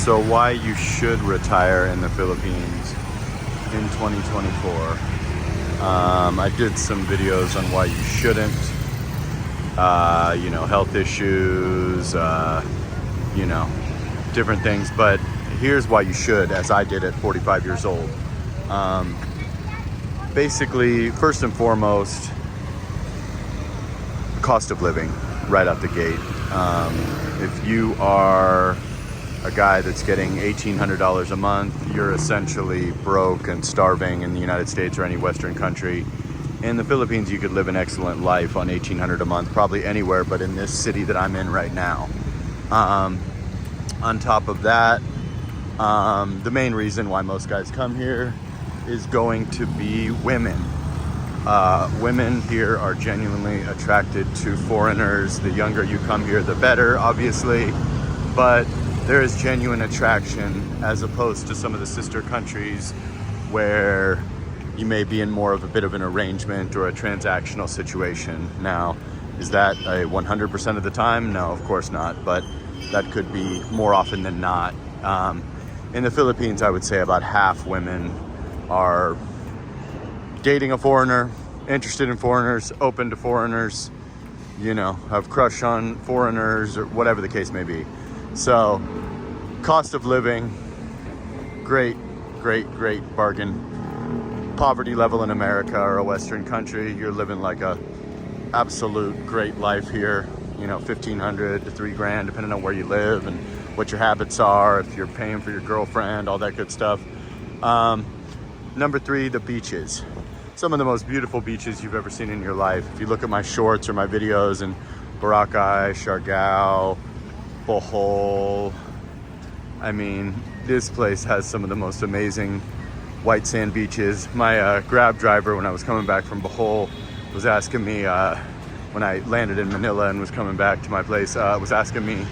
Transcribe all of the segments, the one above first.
So why you should retire in the Philippines in 2024. I did some videos on why you shouldn't. Health issues, different things. But here's why you should, as I did at 45 years old. Basically, first and foremost, cost of living right out the gate. If you are a guy that's getting $1,800 a month, you're essentially broke and starving in the United States or any Western country. In the Philippines, you could live an excellent life on $1,800 a month, probably anywhere but in this city that I'm in right now. On top of that, the main reason why most guys come here is going to be women. Women here are genuinely attracted to foreigners. The younger you come here, the better, obviously, but there is genuine attraction as opposed to some of the sister countries where you may be in more of a bit of an arrangement or a transactional situation. Now, is that a 100% of the time? No, of course not, but that could be more often than not. In the Philippines, I would say about half women are dating a foreigner, interested in foreigners, open to foreigners, have crush on foreigners or whatever the case may be. So, cost of living, great bargain. Poverty level in America or a Western country, you're living like a absolute great life here. $1,500 to $3,000, depending on where you live and what your habits are, if you're paying for your girlfriend, all that good stuff. Number 3, the beaches. Some of the most beautiful beaches you've ever seen in your life. If you look at my shorts or my videos in Boracay, Siargao, Bohol, this place has some of the most amazing white sand beaches. My Grab driver, when I was coming back from Bohol, was asking me, when I landed in Manila and was coming back to my place, was asking me,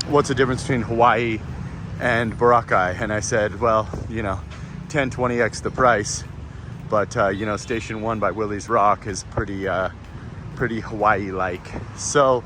what's the difference between Hawaii and Boracay? And I said, well, 10, 20x the price. But, Station 1 by Willie's Rock is pretty Hawaii-like. So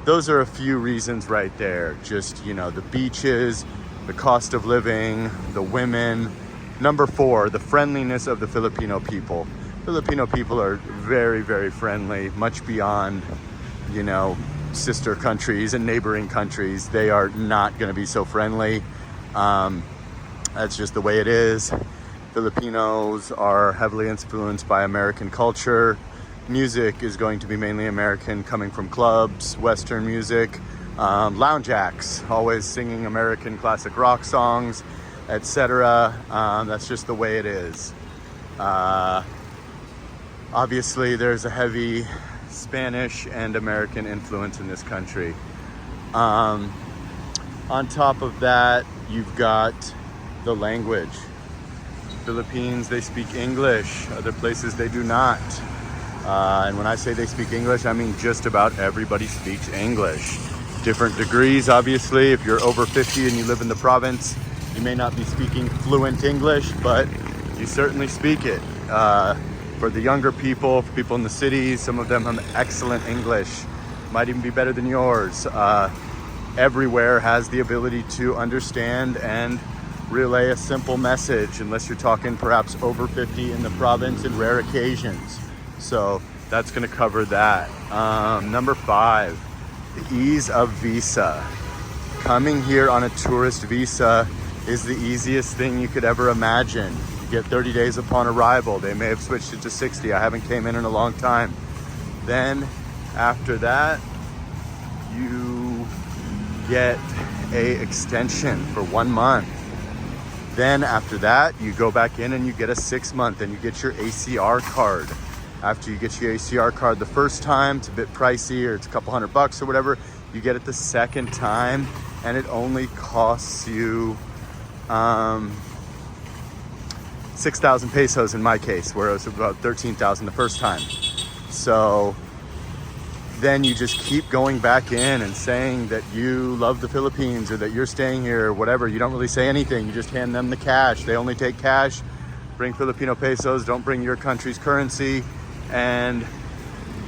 those are a few reasons right there. Just, the beaches, the cost of living, the women. Number 4, the friendliness of the Filipino people. Filipino people are very, very friendly, much beyond, sister countries and neighboring countries. They are not going to be so friendly. That's just the way it is. Filipinos are heavily influenced by American culture. Music is going to be mainly American, coming from clubs, Western music, lounge acts, always singing American classic rock songs, etc. That's just the way it is. Obviously, there's a heavy Spanish and American influence in this country. On top of that, you've got the language. Philippines, they speak English. Other places, they do not. And when I say they speak English, I mean just about everybody speaks English. Different degrees, obviously. If you're over 50 and you live in the province, you may not be speaking fluent English, but you certainly speak it. For the younger people, for people in the cities, some of them have excellent English. Might even be better than yours. Everywhere has the ability to understand and relay a simple message, unless you're talking perhaps over 50 in the province in rare occasions. So that's going to cover that. Number 5, the ease of visa. Coming here on a tourist visa is the easiest thing you could ever imagine. You get 30 days upon arrival. They may have switched it to 60. I haven't came in a long time. Then after that, you get a extension for 1 month. Then after that, you go back in and you get a 6-month and you get your ACR card. After you get your ACR card the first time, it's a bit pricey or it's a couple $100 or whatever. You get it the second time and it only costs you 6,000 pesos in my case, where it was about 13,000 the first time. So then you just keep going back in and saying that you love the Philippines or that you're staying here or whatever. You don't really say anything. You just hand them the cash. They only take cash. Bring Filipino pesos. Don't bring your country's currency. And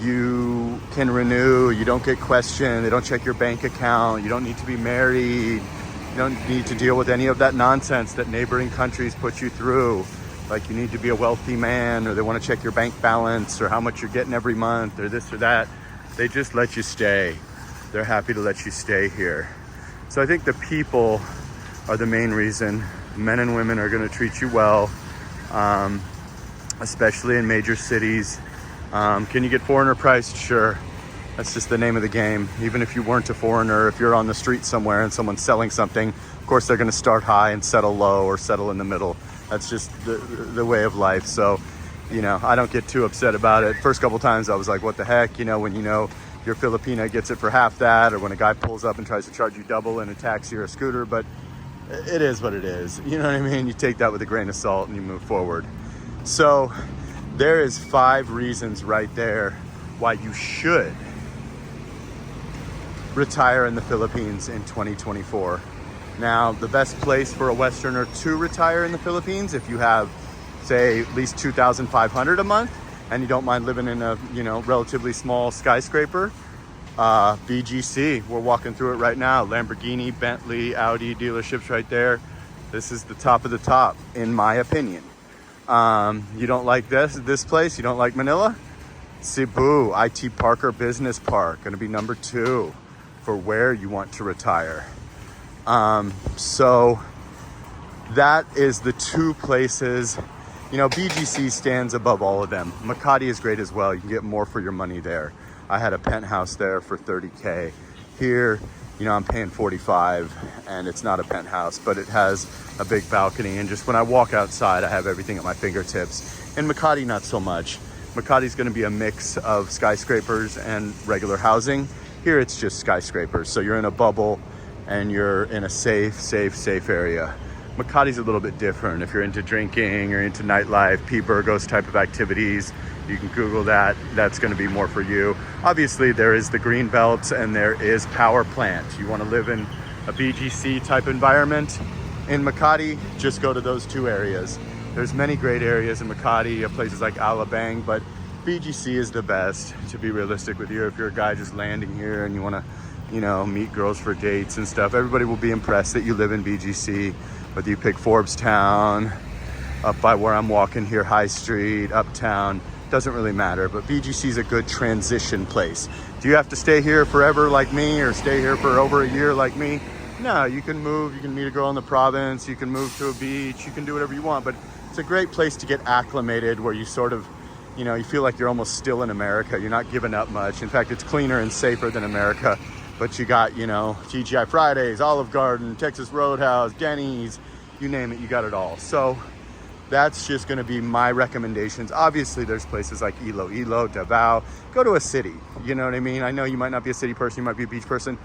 you can renew. You don't get questioned. They don't check your bank account. You don't need to be married. You don't need to deal with any of that nonsense that neighboring countries put you through. Like you need to be a wealthy man, or they want to check your bank balance, or how much you're getting every month, or this or that. They just let you stay. They're happy to let you stay here. So I think the people are the main reason. Men and women are going to treat you well, especially in major cities. Can you get foreigner priced? Sure. That's just the name of the game. Even if you weren't a foreigner, if you're on the street somewhere and someone's selling something, of course they're going to start high and settle low, or settle in the middle. That's just the way of life. So, I don't get too upset about it. First couple times I was like, what the heck? When your Filipina gets it for half that, or when a guy pulls up and tries to charge you double in a taxi or a scooter, but it is what it is. You know what I mean? You take that with a grain of salt and you move forward. So there is 5 reasons right there why you should retire in the Philippines in 2024. Now, the best place for a Westerner to retire in the Philippines, if you have, say, at least $2,500 a month, and you don't mind living in a, relatively small skyscraper, BGC. We're walking through it right now. Lamborghini, Bentley, Audi dealerships right there. This is the top of the top, in my opinion. You don't like this place? You don't like Manila? Cebu, IT Parker Business Park, going to be number 2 for where you want to retire. So that is the 2 places. BGC stands above all of them. Makati is great as well. You can get more for your money there. I had a penthouse there for $30K. Here, I'm paying $45, and it's not a penthouse, but it has a big balcony. And just when I walk outside, I have everything at my fingertips. In Makati, not so much. Makati's going to be a mix of skyscrapers and regular housing. Here, it's just skyscrapers. So you're in a bubble, and you're in a safe area. Makati's a little bit different. If you're into drinking or into nightlife, P. Burgos type of activities, you can Google that. That's going to be more for you. Obviously, there is the green belts and there is power plant. You want to live in a BGC type environment in Makati, just go to those 2 areas. There's many great areas in Makati, places like Alabang, but BGC is the best, to be realistic with you. If you're a guy just landing here and you want to, meet girls for dates and stuff, everybody will be impressed that you live in BGC. Whether you pick Forbes Town, up by where I'm walking here, High Street, Uptown, doesn't really matter. But BGC is a good transition place. Do you have to stay here forever like me, or stay here for over a year like me? No, you can move. You can meet a girl in the province. You can move to a beach. You can do whatever you want. But it's a great place to get acclimated, where you sort of, you feel like you're almost still in America. You're not giving up much. In fact, it's cleaner and safer than America. But you got, TGI Fridays, Olive Garden, Texas Roadhouse, Denny's, you name it, you got it all. So that's just going to be my recommendations. Obviously, there's places like Iloilo, Davao. Go to a city, you know what I mean? I know you might not be a city person, you might be a beach person.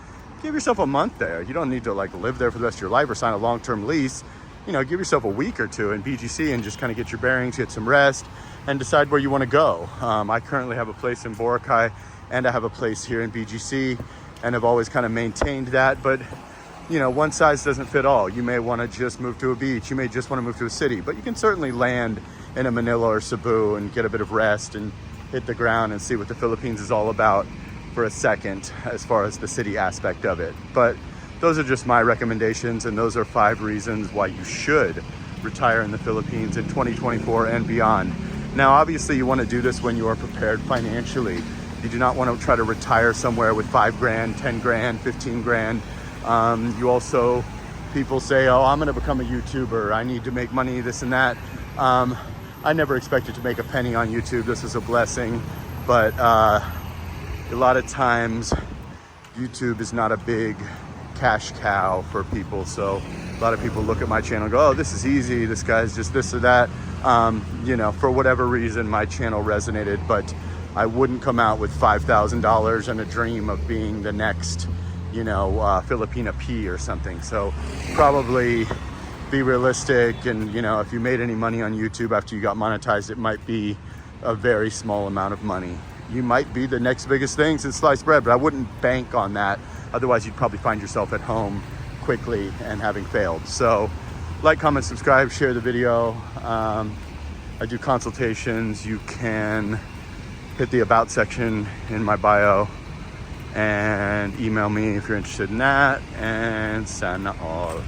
Give yourself a month there. You don't need to live there for the rest of your life or sign a long-term lease. Give yourself a week or 2 in BGC and just kind of get your bearings, get some rest, and decide where you want to go. I currently have a place in Boracay, and I have a place here in BGC. And have always kind of maintained that, but one size doesn't fit all. You may want to just move to a beach, you may just want to move to a city, but you can certainly land in a Manila or Cebu and get a bit of rest and hit the ground and see what the Philippines is all about for a second, as far as the city aspect of it. But those are just my recommendations, and those are 5 reasons why you should retire in the Philippines in 2024 and beyond. Now, obviously, you want to do this when you are prepared financially. You do not want to try to retire somewhere with $5,000, $10,000, $15,000. You also, people say, oh, I'm going to become a YouTuber. I need to make money, this and that. I never expected to make a penny on YouTube. This is a blessing. But a lot of times, YouTube is not a big cash cow for people. So a lot of people look at my channel and go, oh, this is easy. This guy's just this or that. For whatever reason, my channel resonated. But I wouldn't come out with $5,000 and a dream of being the next, Filipina P or something. So probably be realistic. And, if you made any money on YouTube after you got monetized, it might be a very small amount of money. You might be the next biggest thing since sliced bread, but I wouldn't bank on that. Otherwise, you'd probably find yourself at home quickly and having failed. So like, comment, subscribe, share the video. I do consultations. You can hit the about section in my bio and email me if you're interested in that. And sana all.